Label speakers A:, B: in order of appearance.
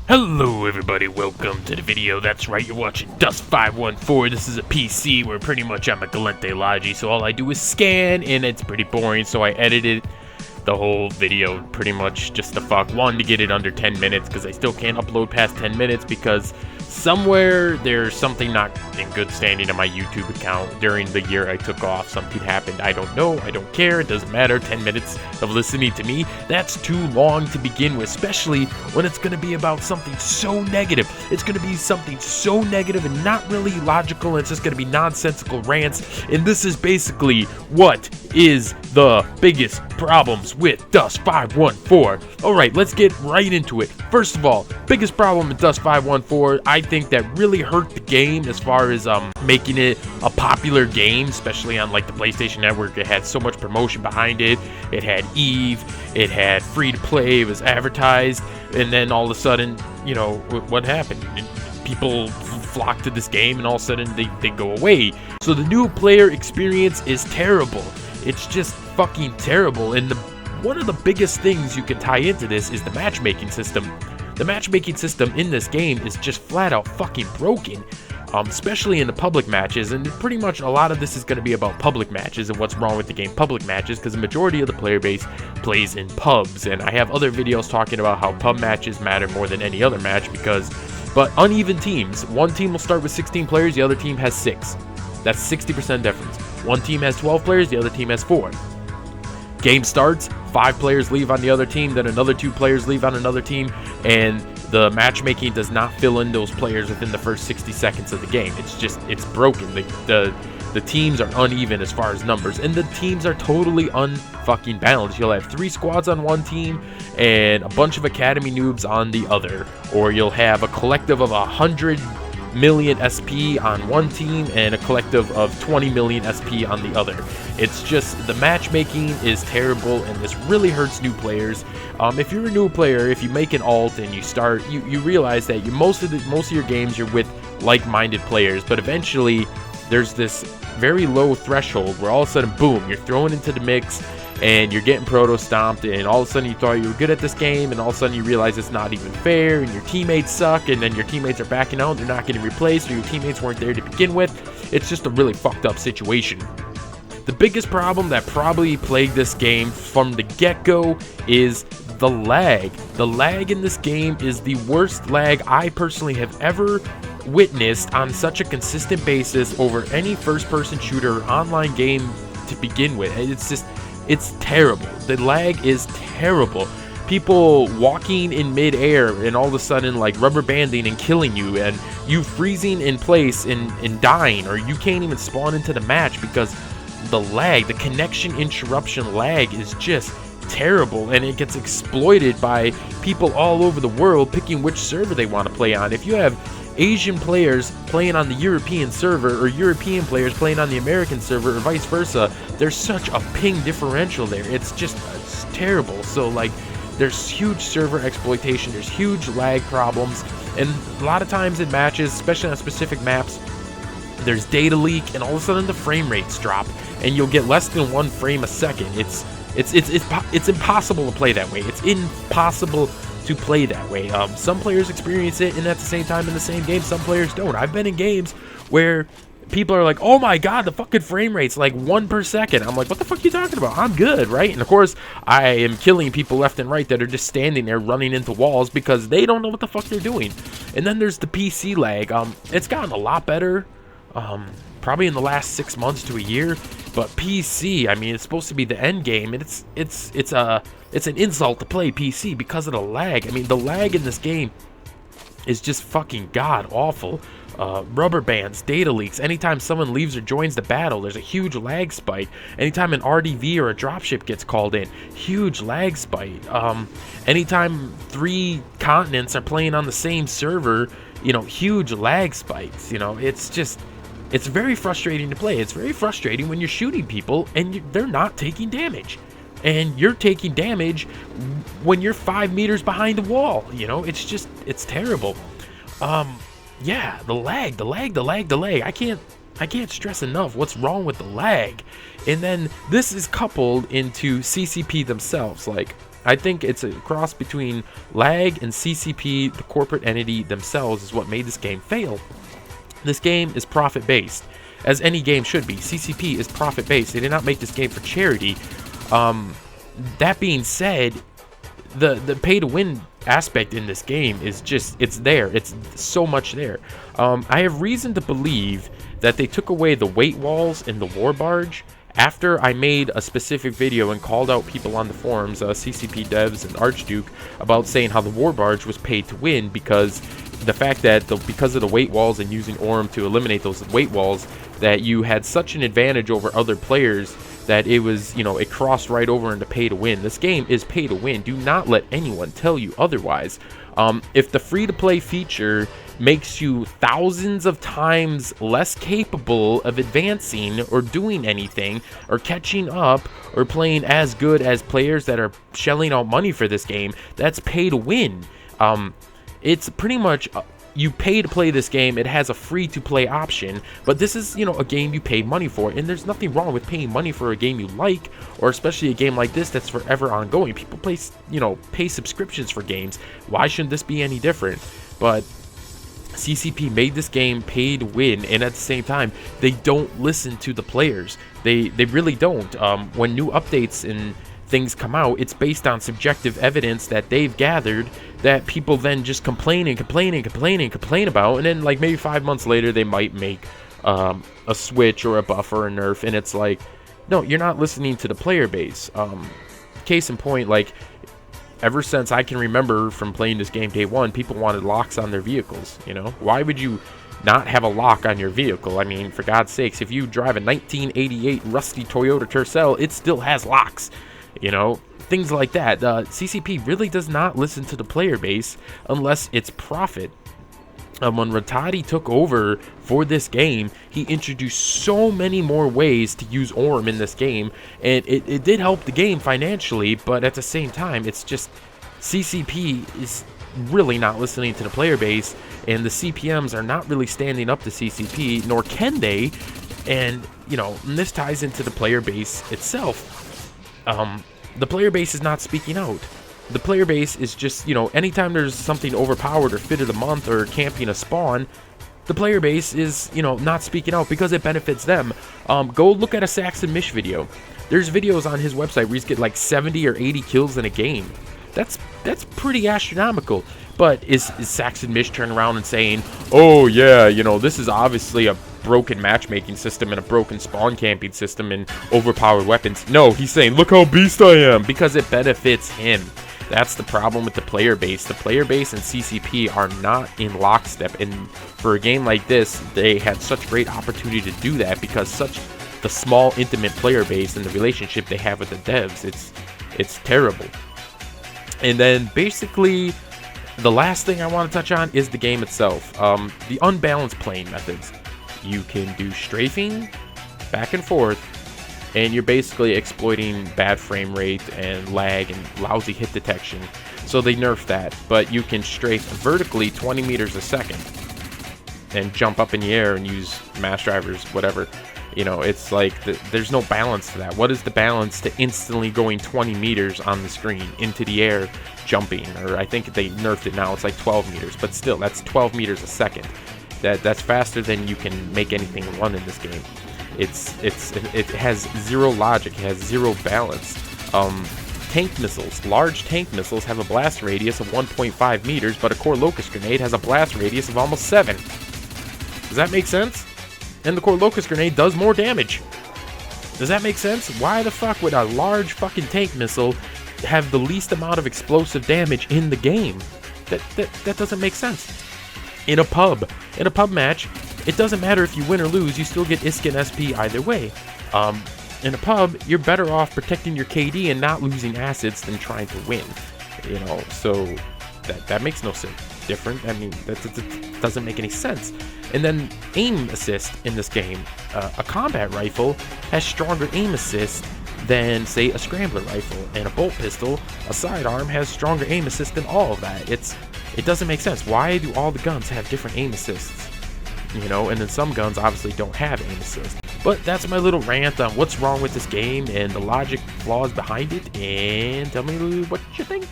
A: Hello everybody, welcome to the video. That's right, you're watching Dust 514. This is a PC where pretty much I'm a Galente Logi, so all I do is scan, and it's pretty boring, so I edited the whole video pretty much just to fuck. One, to get it under 10 minutes, because I still can't upload past 10 minutes, because somewhere there's something not in good standing on my YouTube account. During the year I took off, something happened. I don't know, I don't care, it doesn't matter. 10 minutes of listening to me, that's too long to begin with, especially when it's going to be about something so negative. It's going to be something so negative and not really logical, and it's just going to be nonsensical rants. And this is basically what is the biggest problems with Dust 514. Alright, let's get right into it. First of all, biggest problem with Dust 514, I think that really hurt the game as far as making it a popular game, especially on like the PlayStation Network. It had so much promotion behind it. It had Eve, it had free to play, it was advertised, and then all of a sudden, you know, what happened? People flock to this game, and all of a sudden they go away. So the new player experience is terrible. It's just fucking terrible. And one of the biggest things you can tie into this is the matchmaking system. The matchmaking system in this game is just flat out fucking broken, especially in the public matches. And pretty much a lot of this is going to be about public matches and what's wrong with the game public matches, because the majority of the player base plays in pubs. And I have other videos talking about how pub matches matter more than any other match, but uneven teams. One team will start with 16 players, the other team has 6. That's 60% difference. One team has 12 players, the other team has 4. Game starts, 5 players leave on the other team, then another 2 players leave on another team, and the matchmaking does not fill in those players within the first 60 seconds of the game. It's broken. The teams are uneven as far as numbers, and the teams are totally unfucking balanced. You'll have 3 squads on one team and a bunch of academy noobs on the other, or you'll have a collective of 100 million SP on one team and a collective of 20 million SP on the other. It's just, the matchmaking is terrible, and this really hurts new players. If you're a new player, if you make an alt and you start, you realize that most of your games you're with like-minded players, but eventually there's this very low threshold where all of a sudden, boom, you're thrown into the mix and you're getting proto-stomped, and all of a sudden you thought you were good at this game, and all of a sudden you realize it's not even fair, and your teammates suck, and then your teammates are backing out, they're not getting replaced, or your teammates weren't there to begin with. It's just a really fucked up situation. The biggest problem that probably plagued this game from the get-go is the lag. The lag in this game is the worst lag I personally have ever witnessed on such a consistent basis over any first-person shooter or online game to begin with. It's terrible. The lag is terrible. People walking in mid-air and all of a sudden like rubber banding and killing you, and you freezing in place and dying, or you can't even spawn into the match because the lag, the connection interruption lag is just terrible, and it gets exploited by people all over the world picking which server they want to play on. If you have Asian players playing on the European server, or European players playing on the American server, or vice versa, there's such a ping differential there. It's terrible. So like, there's huge server exploitation, there's huge lag problems, and a lot of times in matches, especially on specific maps, there's data leak, and all of a sudden the frame rates drop, and you'll get less than 1 frame a second. It's impossible to play that way. It's impossible to play that way. Some players experience it, and at the same time in the same game, some players don't. I've been in games where people are like, oh my god, the fucking frame rate's like 1 per second. I'm like, what the fuck are you talking about? I'm good, right? And of course, I am killing people left and right that are just standing there running into walls because they don't know what the fuck they're doing. And then there's the PC lag. It's gotten a lot better, probably in the last 6 months to a year, but PC, I mean, it's supposed to be the end game, and it's an insult to play PC because of the lag. I mean, the lag in this game is just fucking god awful. Rubber bands, data leaks. Anytime someone leaves or joins the battle, there's a huge lag spike. Anytime an RDV or a dropship gets called in, huge lag spike. Anytime 3 continents are playing on the same server, you know, huge lag spikes. You know, it's very frustrating to play. It's very frustrating when you're shooting people and they're not taking damage, and you're taking damage when you're 5 meters behind the wall. You know, it's terrible. Yeah, the lag. I can't stress enough what's wrong with the lag. And then this is coupled into CCP themselves. Like, I think it's a cross between lag and CCP, the corporate entity themselves, is what made this game fail. This game is profit-based, as any game should be. CCP is profit-based. They did not make this game for charity. That being said, the pay-to-win aspect in this game is just, it's there. It's so much there. I have reason to believe that they took away the weight walls in the war barge after I made a specific video and called out people on the forums, CCP devs and Archduke, about saying how the war barge was paid to win, because the fact that because of the weight walls and using Orm to eliminate those weight walls, that you had such an advantage over other players that it was, you know, it crossed right over into pay to win. This game is pay to win. Do not let anyone tell you otherwise. If the free-to-play feature makes you thousands of times less capable of advancing or doing anything or catching up or playing as good as players that are shelling out money for this game, that's pay to win. It's pretty much you pay to play this game. It has a free-to-play option, but this is, you know, a game you pay money for, and there's nothing wrong with paying money for a game you like, or especially a game like this that's forever ongoing. People pay subscriptions for games. Why shouldn't this be any different? But CCP made this game pay to win, and at the same time, they don't listen to the players. They really don't. When new updates and things come out, it's based on subjective evidence that they've gathered that people then just complain about, and then like maybe 5 months later they might make a switch or a buff or a nerf, and it's like, no, you're not listening to the player base. Case in point, like, ever since I can remember from playing this game day one, people wanted locks on their vehicles. You know, why would you not have a lock on your vehicle? I mean, for God's sakes, if you drive a 1988 rusty Toyota Tercel, it still has locks. You know, things like that. CCP really does not listen to the player base unless it's profit. When Rattati took over for this game, he introduced so many more ways to use Orm in this game, and it did help the game financially, but at the same time, it's just CCP is really not listening to the player base, and the CPMs are not really standing up to CCP, nor can they. And, you know, and this ties into the player base itself. The player base is not speaking out. The player base is just, you know, anytime there's something overpowered or fit of the month or camping a spawn, the player base is, you know, not speaking out because it benefits them. Go look at a Saxon Mish video. There's videos on his website where he's getting like 70 or 80 kills in a game. That's pretty astronomical. But is Saxon Mish turning around and saying, oh yeah, you know, this is obviously a broken matchmaking system and a broken spawn camping system and overpowered weapons? No, he's saying, look how beast I am, because it benefits him. That's the problem with the player base. The player base and CCP are not in lockstep, and for a game like this, they had such great opportunity to do that because the small, intimate player base and the relationship they have with the devs, it's terrible. And then basically, the last thing I want to touch on is the game itself. The unbalanced playing methods. You can do strafing, back and forth, and you're basically exploiting bad frame rate and lag and lousy hit detection. So they nerfed that, but you can strafe vertically 20 meters a second and jump up in the air and use mass drivers, whatever. You know, it's like there's no balance to that. What is the balance to instantly going 20 meters on the screen into the air, jumping? Or I think they nerfed it now, it's like 12 meters, but still, that's 12 meters a second. That's faster than you can make anything run in this game. It has zero logic. It has zero balance. Tank missiles, large tank missiles, have a blast radius of 1.5 meters, but a core locust grenade has a blast radius of almost 7. Does that make sense? And the core locust grenade does more damage. Does that make sense? Why the fuck would a large fucking tank missile have the least amount of explosive damage in the game? That doesn't make sense. In a pub match, it doesn't matter if you win or lose, you still get ISK and SP either way. In a pub, you're better off protecting your KD and not losing assets than trying to win. You know, so that makes no sense. Different. I mean, that doesn't make any sense. And then aim assist in this game. A combat rifle has stronger aim assist than, say, a scrambler rifle, and a bolt pistol, a sidearm, has stronger aim assist than all of that. It doesn't make sense. Why do all the guns have different aim assists? You know, and then some guns obviously don't have aim assist. But that's my little rant on what's wrong with this game and the logic flaws behind it, and tell me what you think.